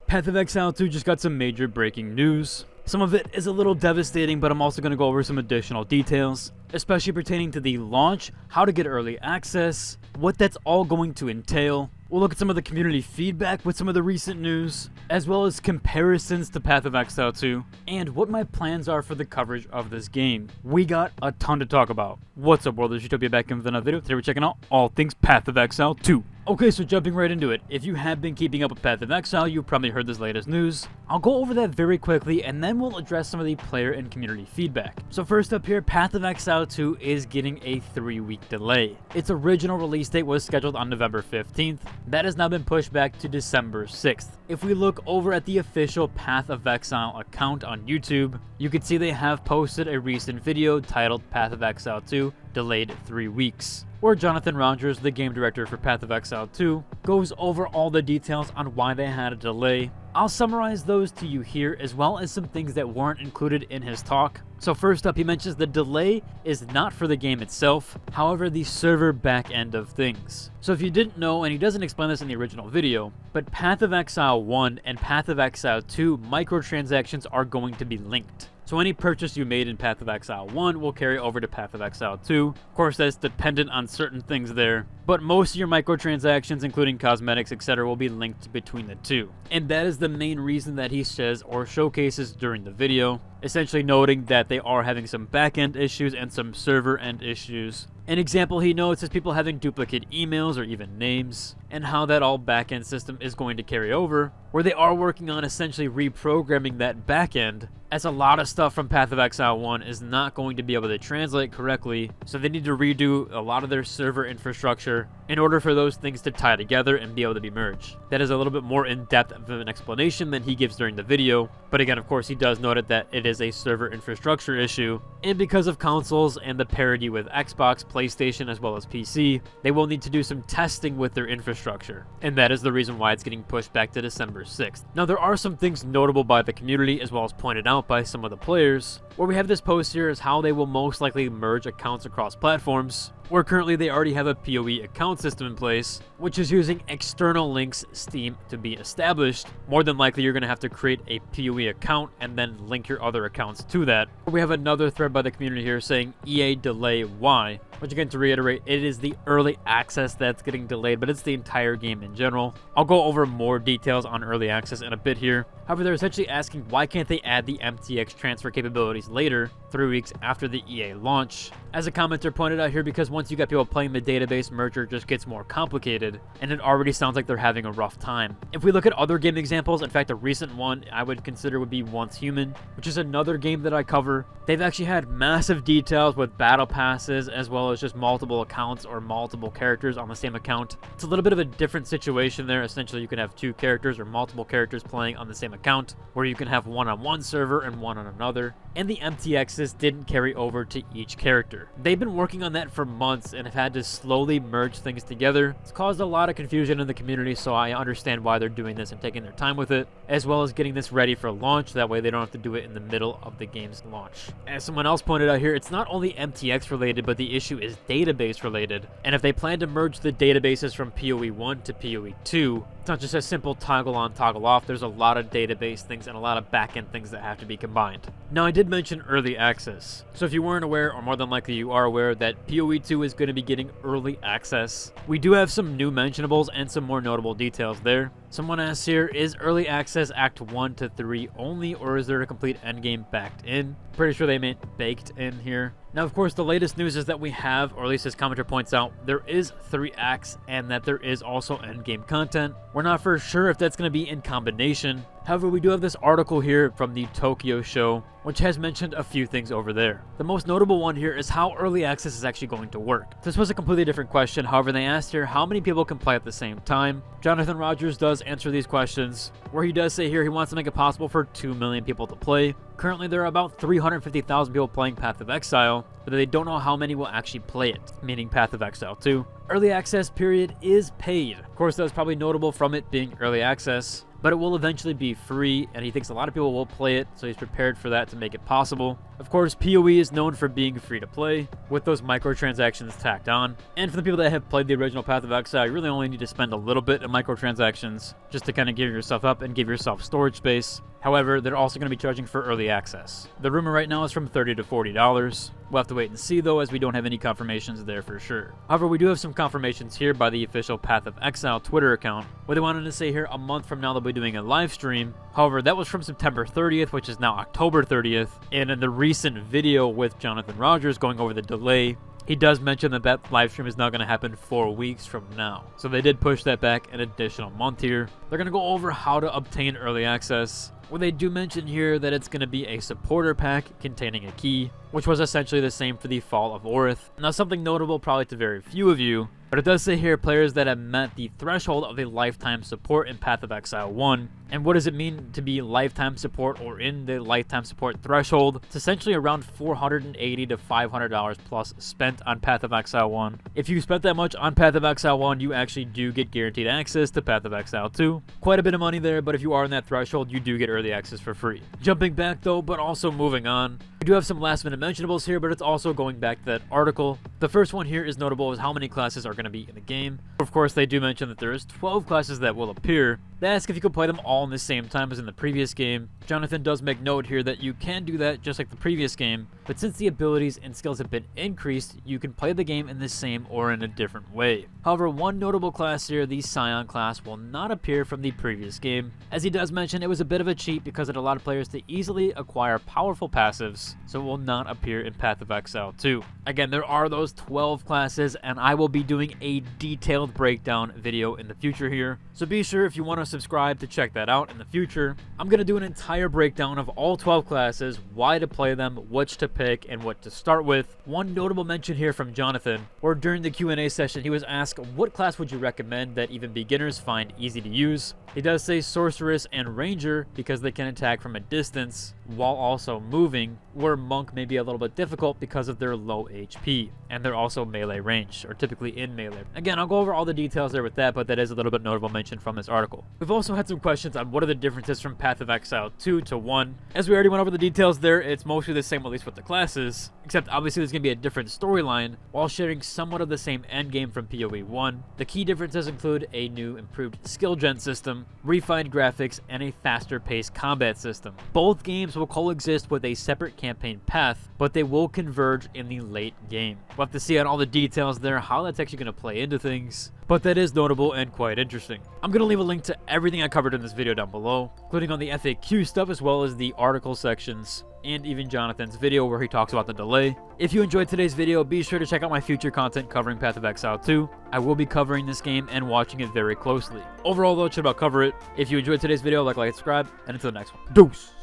Path of Exile 2 just got some major breaking news. Some of it is a little devastating, but I'm also going to go over some additional details, especially pertaining to the launch, how to get early access, what that's all going to entail. We'll look at some of the community feedback with some of the recent news, as well as comparisons to Path of Exile 2, and what my plans are for the coverage of this game. We got a ton to talk about. What's up, world? It's Utopia back in with another video. Today we're checking out all things Path of Exile 2. Okay, so jumping right into it. If you have been keeping up with Path of Exile, you've probably heard this latest news. I'll go over that very quickly, and then we'll address some of the player and community feedback. So first up here, Path of Exile 2 is getting a 3-week delay. Its original release date was scheduled on November 15th. That has now been pushed back to December 6th. If we look over at the official Path of Exile account on YouTube, you can see they have posted a recent video titled Path of Exile 2 Delayed 3 Weeks, where Jonathan Rogers, the game director for Path of Exile 2, goes over all the details on why they had a delay. I'll summarize those to you here, as well as some things that weren't included in his talk. So first up, he mentions the delay is not for the game itself, however the server back end of things. So if you didn't know, and he doesn't explain this in the original video, but Path of Exile 1 and Path of Exile 2 microtransactions are going to be linked. So any purchase you made in Path of Exile 1 will carry over to Path of Exile 2. Of course, that's dependent on certain things there, but most of your microtransactions, including cosmetics, etc., will be linked between the two. And that is the main reason that he says or showcases during the video, essentially noting that they are having some back-end issues and some server-end issues. An example he notes is people having duplicate emails or even names, and how that all back-end system is going to carry over, where they are working on essentially reprogramming that back-end, as a lot of stuff from Path of Exile 1 is not going to be able to translate correctly, so they need to redo a lot of their server infrastructure in order for those things to tie together and be able to be merged. That is a little bit more in-depth of an explanation than he gives during the video, but again, of course, he does note that it is a server infrastructure issue, and because of consoles and the parity with Xbox, PlayStation, as well as PC, they will need to do some testing with their infrastructure, and that is the reason why it's getting pushed back to December 6th. Now, there are some things notable by the community, as well as pointed out by some of the players, where we have this post here is how they will most likely merge accounts across platforms, where currently they already have a PoE account system in place, which is using external links Steam to be established. More than likely, you're going to have to create a PoE account and then link your other accounts to that. We have another thread by the community here saying EA delay why, which again, to reiterate, it is the early access that's getting delayed, but it's the entire game in general. I'll go over more details on early access in a bit here. However, they're essentially asking why can't they add the MTX transfer capabilities later, 3 weeks after the EA launch. As a commenter pointed out here, because once you get people playing the database, merger just gets more complicated, and it already sounds like they're having a rough time. If we look at other game examples, in fact, a recent one I would consider would be Once Human, which is another game that I cover. They've actually had massive details with battle passes, as well as just multiple accounts or multiple characters on the same account. It's a little bit of a different situation there. Essentially, you can have two characters or multiple characters playing on the same account, where you can have one on one server and one on another, and the MTXs didn't carry over to each character. They've been working on that for months and have had to slowly merge things together. It's caused a lot of confusion in the community, so I understand why they're doing this and taking their time with it, as well as getting this ready for launch. That way they don't have to do it in the middle of the game's launch. As someone else pointed out here, it's not only MTX related, but the issue is database related. And if they plan to merge the databases from PoE 1 to PoE 2, it's not just a simple toggle on, toggle off. There's a lot of database things and a lot of back-end things that have to be combined. Now, I did mention early access. So if you weren't aware, or more than likely you are aware, that PoE 2 is going to be getting early access. We do have some new mentionables and some more notable details there. Someone asks here, is early access Act 1 to 3 only, or is there a complete endgame backed in? Pretty sure they meant baked in here. Now, of course, the latest news is that we have, or at least this commenter points out, there is 3 acts and that there is also endgame content. We're not for sure if that's going to be in combination. However, we do have this article here from the Tokyo show, which has mentioned a few things over there. The most notable one here is how early access is actually going to work. This was a completely different question. However, they asked here how many people can play at the same time. Jonathan Rogers does answer these questions, where he does say here he wants to make it possible for 2 million people to play. Currently, there are about 350,000 people playing Path of Exile, but they don't know how many will actually play it, meaning Path of Exile 2. Early access period is paid. Of course, that was probably notable from it being early access. but it will eventually be free, and he thinks a lot of people will play it, so he's prepared for that to make it possible. Of course, PoE is known for being free to play, with those microtransactions tacked on, and for the people that have played the original Path of Exile, you really only need to spend a little bit of microtransactions just to kind of gear yourself up and give yourself storage space. However, they're also going to be charging for early access. The rumor right now is from $30 to $40. We'll have to wait and see though, as we don't have any confirmations there for sure. However, we do have some confirmations here by the official Path of Exile Twitter account, where they wanted to say here a month from now they'll be doing a live stream. However, that was from September 30th, which is now October 30th, and in the recent video with Jonathan Rogers going over the delay, he does mention that that live stream is now going to happen 4 weeks from now. So they did push that back an additional month here. They're going to go over how to obtain early access, where they do mention here that it's going to be a supporter pack containing a key, which was essentially the same for the Fall of Orith. Now, something notable probably to very few of you, but it does say here players that have met the threshold of a lifetime support in Path of Exile 1. And what does it mean to be lifetime support or in the lifetime support threshold? It's essentially around $480 to $500 plus spent on Path of Exile 1. If you spent that much on Path of Exile 1, you actually do get guaranteed access to Path of Exile 2. Quite a bit of money there, but if you are in that threshold, you do get early access for free. Jumping back though, but also moving on, we do have some last minute mentionables here, but it's also going back to that article. The first one here is notable is how many classes are going to be in the game. Of course, they do mention that there is 12 classes that will appear. They ask if you could play them all in the same time as in the previous game. Jonathan does make note here that you can do that just like the previous game, but since the abilities and skills have been increased, you can play the game in the same or in a different way. However, one notable class here, the Scion class, will not appear from the previous game. As he does mention, it was a bit of a cheat because it allowed players to easily acquire powerful passives, so it will not appear in Path of Exile 2. Again, there are those 12 classes, and I will be doing a detailed breakdown video in the future here, so be sure if you want to subscribe to check that out in the future. I'm going to do an entire breakdown of all 12 classes, why to play them, which to pick, and what to start with. One notable mention here from Jonathan, or during the Q&A session, he was asked what class would you recommend that even beginners find easy to use. He does say Sorceress and Ranger because they can attack from a distance while also moving, where Monk may be a little bit difficult because of their low HP, and they're also melee range, or typically in melee. Again, I'll go over all the details there with that, but that is a little bit notable mention from this article. We've also had some questions on what are the differences from Path of Exile 2 to 1. As we already went over the details there, it's mostly the same, at least with the classes, except obviously there's going to be a different storyline while sharing somewhat of the same endgame from PoE 1. The key differences include a new improved skill gen system, refined graphics, and a faster paced combat system. Both games will coexist with a separate campaign path, but they will converge in the late game. We'll have to see on all the details there how that's actually going to play into things, but that is notable and quite interesting. I'm going to leave a link to everything I covered in this video down below, including on the FAQ stuff as well as the article sections, and even Jonathan's video where he talks about the delay. If you enjoyed today's video, be sure to check out my future content covering Path of Exile 2. I will be covering this game and watching it very closely. Overall though, it should about cover it. If you enjoyed today's video, like, subscribe, and until the next one. Deuce!